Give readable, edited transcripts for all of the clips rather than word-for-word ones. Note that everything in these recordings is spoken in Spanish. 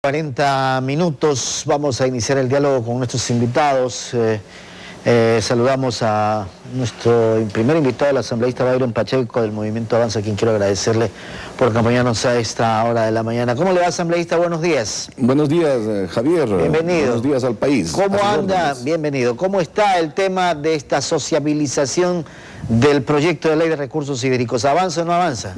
40 minutos, vamos a iniciar el diálogo con nuestros invitados. Saludamos a nuestro primer invitado, el asambleísta Byron Pacheco del Movimiento Avanza, a quien quiero agradecerle por acompañarnos a esta hora de la mañana. ¿Cómo le va, asambleísta? Buenos días. Buenos días, Javier. Bienvenido. Buenos días al país. ¿Cómo anda? Bienvenido. ¿Cómo está el tema de esta sociabilización del proyecto de ley de recursos hídricos? ¿Avanza o no avanza?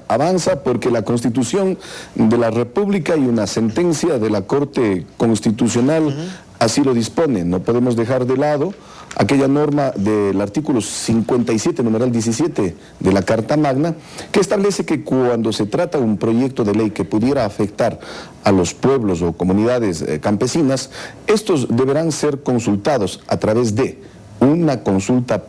Avanza porque la Constitución de la República y una sentencia de la Corte Constitucional así lo dispone. No podemos dejar de lado aquella norma del artículo 57, numeral 17 de la Carta Magna, que establece que cuando se trata de un proyecto de ley que pudiera afectar a los pueblos o comunidades campesinas, estos deberán ser consultados a través de una consulta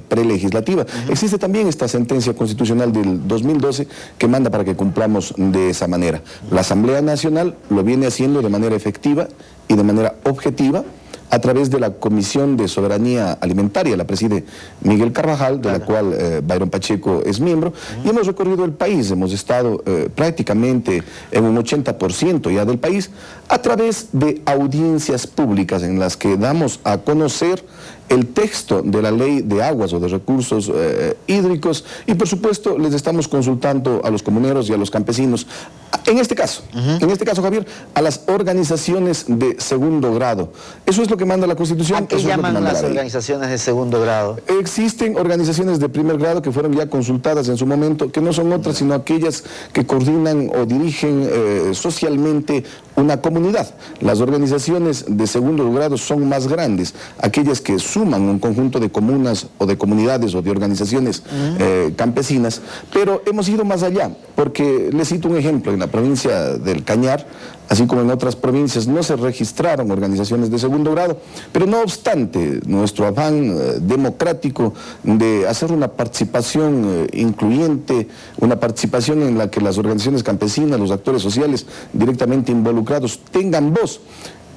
prelegislativa. Existe también esta sentencia constitucional del 2012 que manda para que cumplamos de esa manera. La Asamblea Nacional lo viene haciendo de manera efectiva y de manera objetiva a través de la Comisión de Soberanía Alimentaria, la preside Miguel Carvajal, de la cual Byron Pacheco es miembro, y hemos recorrido el país, hemos estado prácticamente en un 80% ya del país, a través de audiencias públicas en las que damos a conocer el texto de la ley de aguas o de recursos hídricos, y por supuesto les estamos consultando a los comuneros y a los campesinos. En este caso, Javier, a las organizaciones de segundo grado. Eso es lo que manda la Constitución. ¿A qué llaman las organizaciones de segundo grado? Existen organizaciones de primer grado que fueron ya consultadas en su momento, que no son otras sino aquellas que coordinan o dirigen socialmente una comunidad. Las organizaciones de segundo grado son más grandes, aquellas que suman un conjunto de comunas o de comunidades o de organizaciones campesinas, pero hemos ido más allá, porque les cito un ejemplo. En la provincia del Cañar, así como en otras provincias, no se registraron organizaciones de segundo grado, pero no obstante, nuestro afán democrático de hacer una participación incluyente, una participación en la que las organizaciones campesinas, los actores sociales directamente involucrados tengan voz,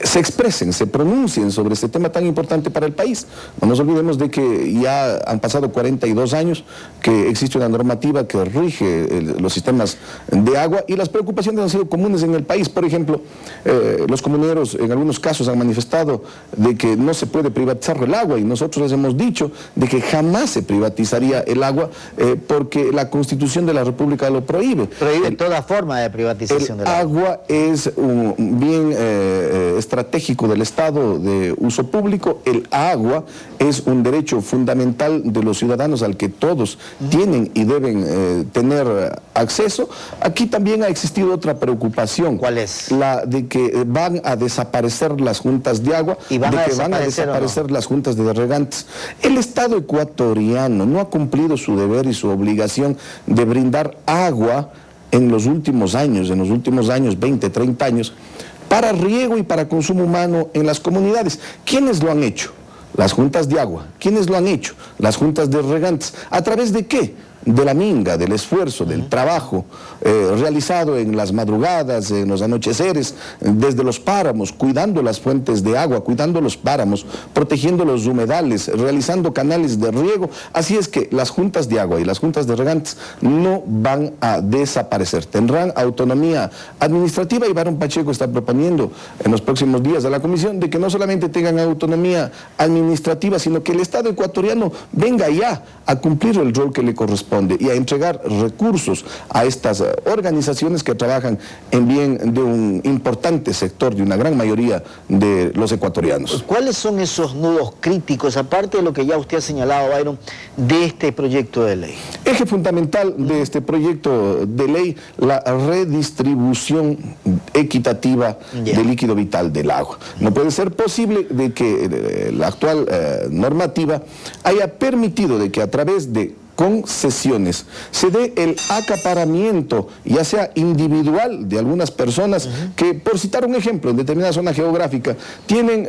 se expresen, se pronuncien sobre este tema tan importante para el país. No nos olvidemos de que ya han pasado 42 años que existe una normativa que rige los sistemas de agua, y las preocupaciones han sido comunes en el país. Por ejemplo, los comuneros en algunos casos han manifestado de que no se puede privatizar el agua, y nosotros les hemos dicho de que jamás se privatizaría el agua porque la Constitución de la República lo prohíbe. Prohíbe toda forma de privatización del agua. El agua es un bien estratégico del Estado de uso público. El agua es un derecho fundamental de los ciudadanos al que todos tienen y deben tener acceso. Aquí también ha existido otra preocupación. ¿Cuál es? La de que van a desaparecer las juntas de agua, ¿Y van a desaparecer las juntas de regantes. El Estado ecuatoriano no ha cumplido su deber y su obligación de brindar agua en los últimos años, 20, 30 años, para riego y para consumo humano en las comunidades. ¿Quiénes lo han hecho? Las juntas de agua. ¿Quiénes lo han hecho? Las juntas de regantes. ¿A través de qué? De la minga, del esfuerzo, del trabajo realizado en las madrugadas, en los anocheceres, desde los páramos, cuidando las fuentes de agua, cuidando los páramos, protegiendo los humedales, realizando canales de riego. Así es que las juntas de agua y las juntas de regantes no van a desaparecer, tendrán autonomía administrativa, y Byron Pacheco está proponiendo en los próximos días a la Comisión de que no solamente tengan autonomía administrativa, sino que el Estado ecuatoriano venga ya a cumplir el rol que le corresponde y a entregar recursos a estas organizaciones que trabajan en bien de un importante sector, de una gran mayoría de los ecuatorianos. ¿Cuáles son esos nudos críticos, aparte de lo que ya usted ha señalado, Byron, de este proyecto de ley? Eje fundamental de este proyecto de ley, la redistribución equitativa del líquido vital del agua. No puede ser posible de que la actual normativa haya permitido de que a través de concesiones se dé el acaparamiento, ya sea individual, de algunas personas que, por citar un ejemplo, en determinada zona geográfica tienen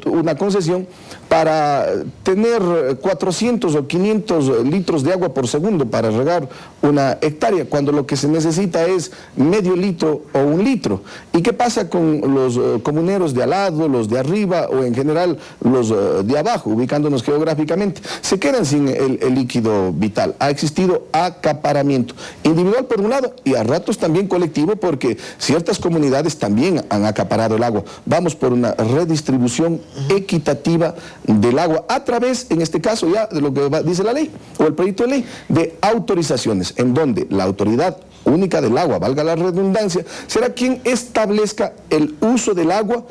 una concesión para tener 400 o 500 litros de agua por segundo para regar una hectárea, cuando lo que se necesita es medio litro o 1 litro. ¿Y qué pasa con los comuneros de al lado, los de arriba o en general los de abajo, ubicándonos geográficamente? Se quedan sin el líquido vital. capital, ha existido acaparamiento, individual por un lado y a ratos también colectivo, porque ciertas comunidades también han acaparado el agua. Vamos por una redistribución equitativa del agua a través, en este caso ya de lo que dice la ley o el proyecto de ley, de autorizaciones, en donde la autoridad única del agua, valga la redundancia, será quien establezca el uso del agua,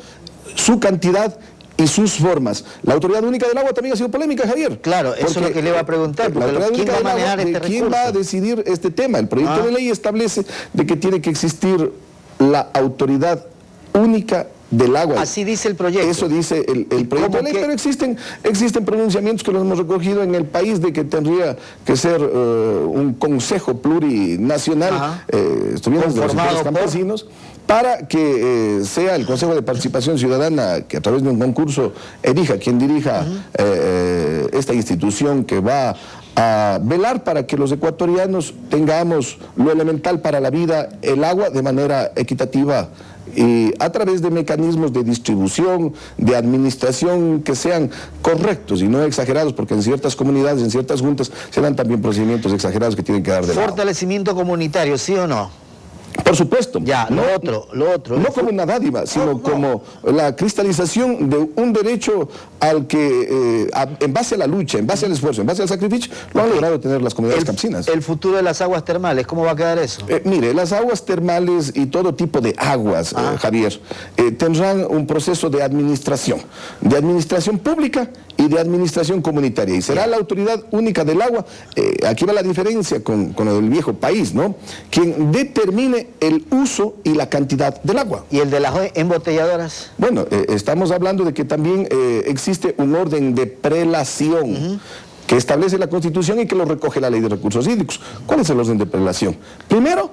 su cantidad y sus formas. La Autoridad Única del Agua también ha sido polémica, Javier. Claro, eso es lo que le iba a preguntar, porque ¿quién va a manejar este recurso? ¿Quién va a decidir este tema? El proyecto de ley establece de que tiene que existir la Autoridad Única del agua. Así dice el proyecto. Eso dice el proyecto de ley, pero existen pronunciamientos que los hemos recogido en el país de que tendría que ser un consejo plurinacional, estuvieron de los sectores campesinos, para que sea el Consejo de Participación Ciudadana, que a través de un concurso elija quien dirija esta institución que va a velar para que los ecuatorianos tengamos lo elemental para la vida, el agua, de manera equitativa y a través de mecanismos de distribución, de administración que sean correctos y no exagerados, porque en ciertas comunidades, en ciertas juntas, se dan también procedimientos exagerados que tienen que dar de lado. Fortalecimiento comunitario, ¿sí o no? Por supuesto. Ya, lo otro. No como una dádiva, sino como la cristalización de un derecho al que, en base a la lucha, en base al esfuerzo, en base al sacrificio, lo han logrado tener las comunidades campesinas. El futuro de las aguas termales, ¿cómo va a quedar eso? Mire, las aguas termales y todo tipo de aguas, Javier, tendrán un proceso de administración pública y de administración comunitaria, y será la Autoridad Única del Agua, aquí va la diferencia con el viejo país, ¿no?, quien determine el uso y la cantidad del agua. ¿Y el de las embotelladoras? Bueno, estamos hablando de que también existe un orden de prelación que establece la Constitución y que lo recoge la Ley de Recursos Hídricos. ¿Cuál es el orden de prelación? Primero,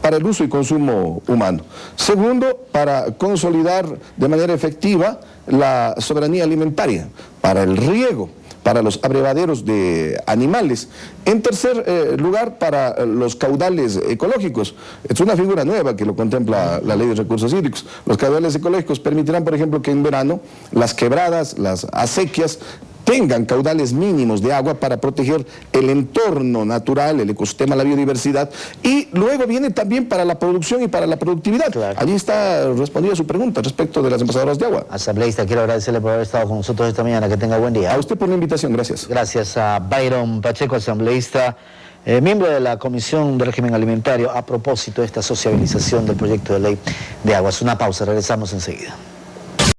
para el uso y consumo humano. Segundo, para consolidar de manera efectiva la soberanía alimentaria, para el riego, para los abrevaderos de animales. En tercer lugar, para los caudales ecológicos. Es una figura nueva que lo contempla la Ley de Recursos Hídricos. Los caudales ecológicos permitirán, por ejemplo, que en verano las quebradas, las acequias, tengan caudales mínimos de agua para proteger el entorno natural, el ecosistema, la biodiversidad, y luego viene también para la producción y para la productividad. Claro. Allí está respondida su pregunta respecto de las embasadoras de agua. Asambleísta, quiero agradecerle por haber estado con nosotros esta mañana. Que tenga buen día. A usted por la invitación, gracias. Gracias a Byron Pacheco, asambleísta, miembro de la Comisión de Régimen Alimentario, a propósito de esta sociabilización del proyecto de ley de aguas. Una pausa, regresamos enseguida.